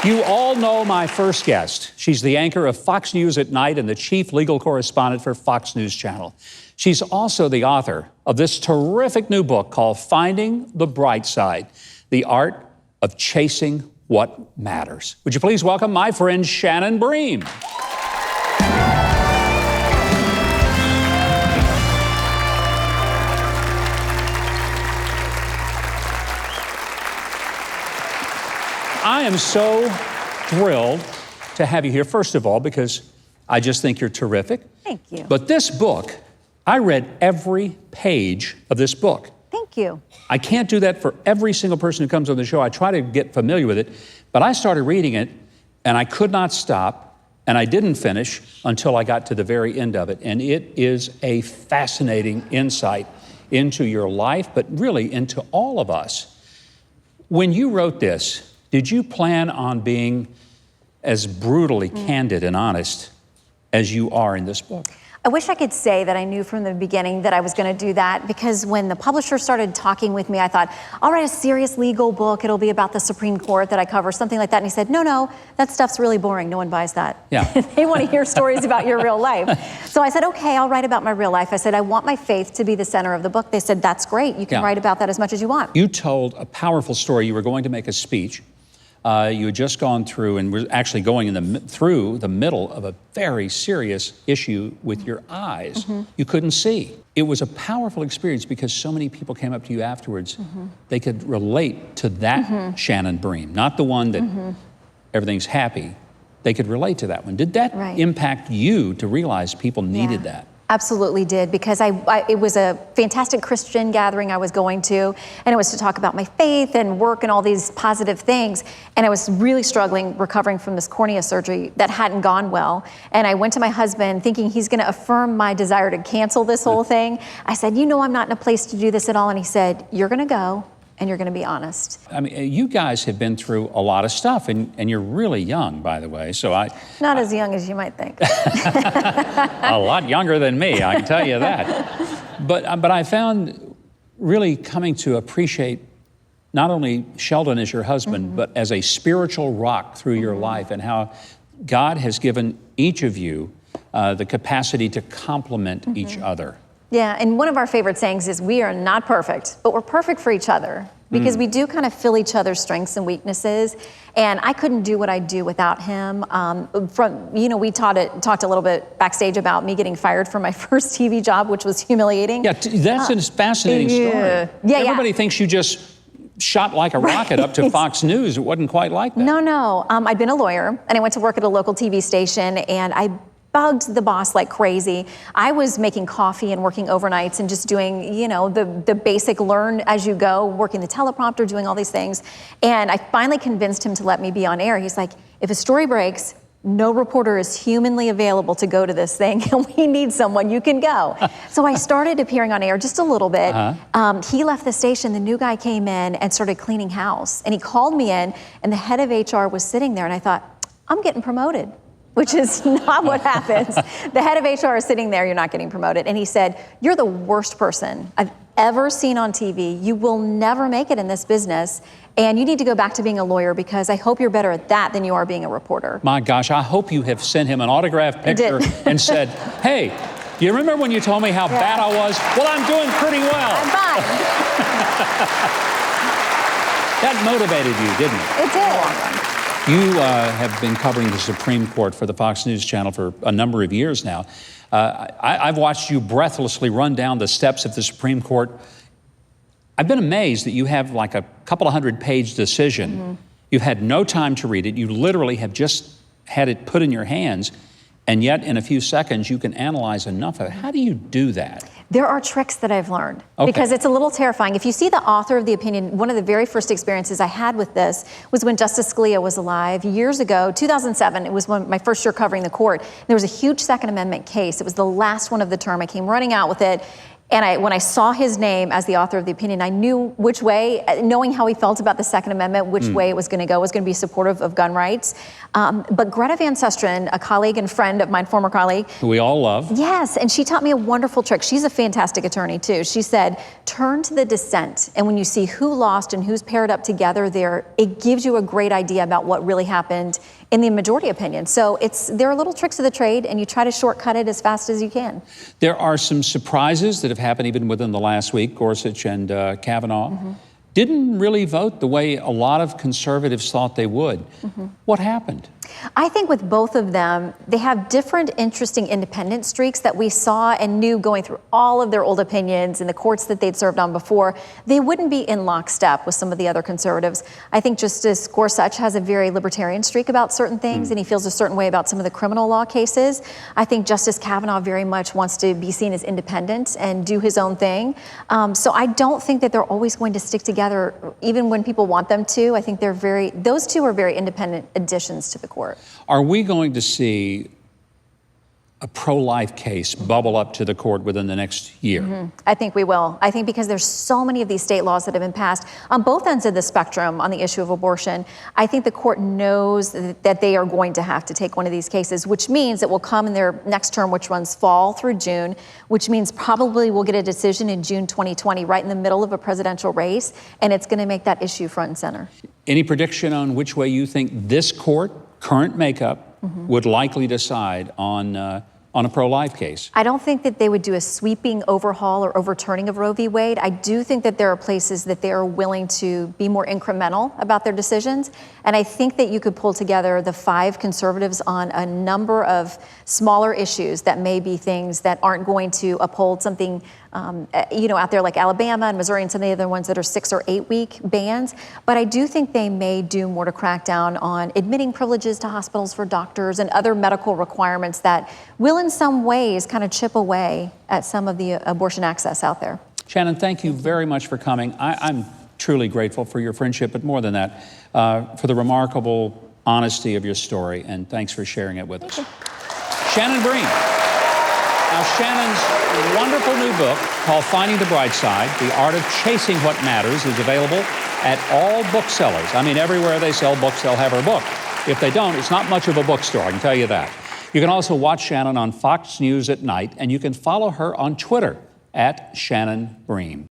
You all know my first guest. She's the anchor of Fox News at night and the chief legal correspondent for Fox News Channel. She's also the author of this terrific new book called Finding the Bright Side, The Art of Chasing What Matters. Would you please welcome my friend Shannon Bream. I am so thrilled to have you here, first of all, because I just think you're terrific. Thank you. But this book, I read every page of this book. Thank you. I can't do that for every single person who comes on the show. I try to get familiar with it, but I started reading it, and I could not stop, and I didn't finish until I got to the very end of it. And it is a fascinating insight into your life, but really into all of us. When you wrote this, did you plan on being as brutally candid and honest as you are in this book? I wish I could say that I knew from the beginning that I was going to do that, because when the publisher started talking with me, I thought, I'll write a serious legal book. It'll be about the Supreme Court that I cover, something like that. And he said, no, that stuff's really boring. No one buys that. Yeah. They want to hear stories about your real life. So I said, okay, I'll write about my real life. I said, I want my faith to be the center of the book. They said, that's great. You can write about that as much as you want. You told a powerful story. You were going to make a speech. You had just gone through and were actually going through the middle of a very serious issue with your eyes. You couldn't see. It was a powerful experience because so many people came up to you afterwards. They could relate to that Shannon Bream, not the one that everything's happy. They could relate to that one. Did that impact you to realize people needed that? Absolutely did, because it was a fantastic Christian gathering I was going to, and it was to talk about my faith and work and all these positive things. And I was really struggling recovering from this cornea surgery that hadn't gone well. And I went to my husband thinking he's going to affirm my desire to cancel this whole thing. I said, you know, I'm not in a place to do this at all. And he said, you're going to go. And you're going to be honest. I mean, you guys have been through a lot of stuff, and you're really young, by the way. So Not as young as you might think. A lot younger than me, I can tell you that. But I found really coming to appreciate not only Sheldon as your husband, but as a spiritual rock through your life, and how God has given each of you the capacity to complement each other. Yeah, and one of our favorite sayings is we are not perfect, but we're perfect for each other, because we do kind of fill each other's strengths and weaknesses. And I couldn't do what I do without him. We talked a little bit backstage about me getting fired from my first TV job, which was humiliating. Yeah, that's a fascinating story. Yeah, Everybody thinks you just shot like a rocket up to Fox News. It wasn't quite like that. No. I'd been a lawyer, and I went to work at a local TV station, and I bugged the boss like crazy. I was making coffee and working overnights and just doing, the basic learn as you go, working the teleprompter, doing all these things. And I finally convinced him to let me be on air. He's like, if a story breaks, no reporter is humanly available to go to this thing, and we need someone, you can go. So I started appearing on air just a little bit. He left the station, the new guy came in and started cleaning house. And he called me in, and the head of HR was sitting there, and I thought, I'm getting promoted, which is not what happens. The head of HR is sitting there, you're not getting promoted. And he said, you're the worst person I've ever seen on TV. You will never make it in this business. And you need to go back to being a lawyer, because I hope you're better at that than you are being a reporter. My gosh, I hope you have sent him an autographed picture and said, hey, do you remember when you told me how bad I was? Well, I'm doing pretty well. I'm fine. That motivated you, didn't it? It did. You have been covering the Supreme Court for the Fox News Channel for a number of years now. I've watched you breathlessly run down the steps of the Supreme Court. I've been amazed that you have like a couple of 100-page decision. You've had no time to read it. You literally have just had it put in your hands, and yet in a few seconds you can analyze enough of it. How do you do that? There are tricks that I've learned, because it's a little terrifying. If you see the author of the opinion, one of the very first experiences I had with this was when Justice Scalia was alive years ago, 2007. It was my first year covering the court. There was a huge Second Amendment case. It was the last one of the term. I came running out with it. And when I saw his name as the author of the opinion, I knew which way, knowing how he felt about the Second Amendment, which way it was going to go, was going to be supportive of gun rights. But Greta Van Susteren, a colleague and friend of mine, former colleague. Who we all love. Yes, and she taught me a wonderful trick. She's a fantastic attorney, too. She said, turn to the dissent, and when you see who lost and who's paired up together there, it gives you a great idea about what really happened in the majority opinion. So there are little tricks of the trade, and you try to shortcut it as fast as you can. There are some surprises that have happened even within the last week. Gorsuch and Kavanaugh didn't really vote the way a lot of conservatives thought they would. What happened? I think with both of them, they have different interesting independent streaks that we saw and knew going through all of their old opinions in the courts that they'd served on before. They wouldn't be in lockstep with some of the other conservatives. I think Justice Gorsuch has a very libertarian streak about certain things, and he feels a certain way about some of the criminal law cases. I think Justice Kavanaugh very much wants to be seen as independent and do his own thing. So I don't think that they're always going to stick together, even when people want them to. I think those two are very independent additions to the court. Are we going to see a pro-life case bubble up to the court within the next year? I think we will. I think because there's so many of these state laws that have been passed on both ends of the spectrum on the issue of abortion. I think the court knows that they are going to have to take one of these cases, which means it will come in their next term, which runs fall through June, which means probably we'll get a decision in June 2020, right in the middle of a presidential race, and it's going to make that issue front and center. Any prediction on which way you think this court, current makeup, would likely decide on a pro-life case? I don't think that they would do a sweeping overhaul or overturning of Roe v. Wade. I do think that there are places that they are willing to be more incremental about their decisions. And I think that you could pull together the 5 conservatives on a number of smaller issues that may be things that aren't going to uphold something out there like Alabama and Missouri and some of the other ones that are 6 or 8 week bans. But I do think they may do more to crack down on admitting privileges to hospitals for doctors and other medical requirements that will in some ways kind of chip away at some of the abortion access out there. Shannon, thank you very much for coming. I'm truly grateful for your friendship, but more than that, for the remarkable honesty of your story, and thanks for sharing it with us. Shannon Bream. Now, Shannon's wonderful new book called Finding the Bright Side, The Art of Chasing What Matters, is available at all booksellers. I mean, everywhere they sell books, they'll have her book. If they don't, it's not much of a bookstore, I can tell you that. You can also watch Shannon on Fox News at night, and you can follow her on Twitter at Shannon Bream.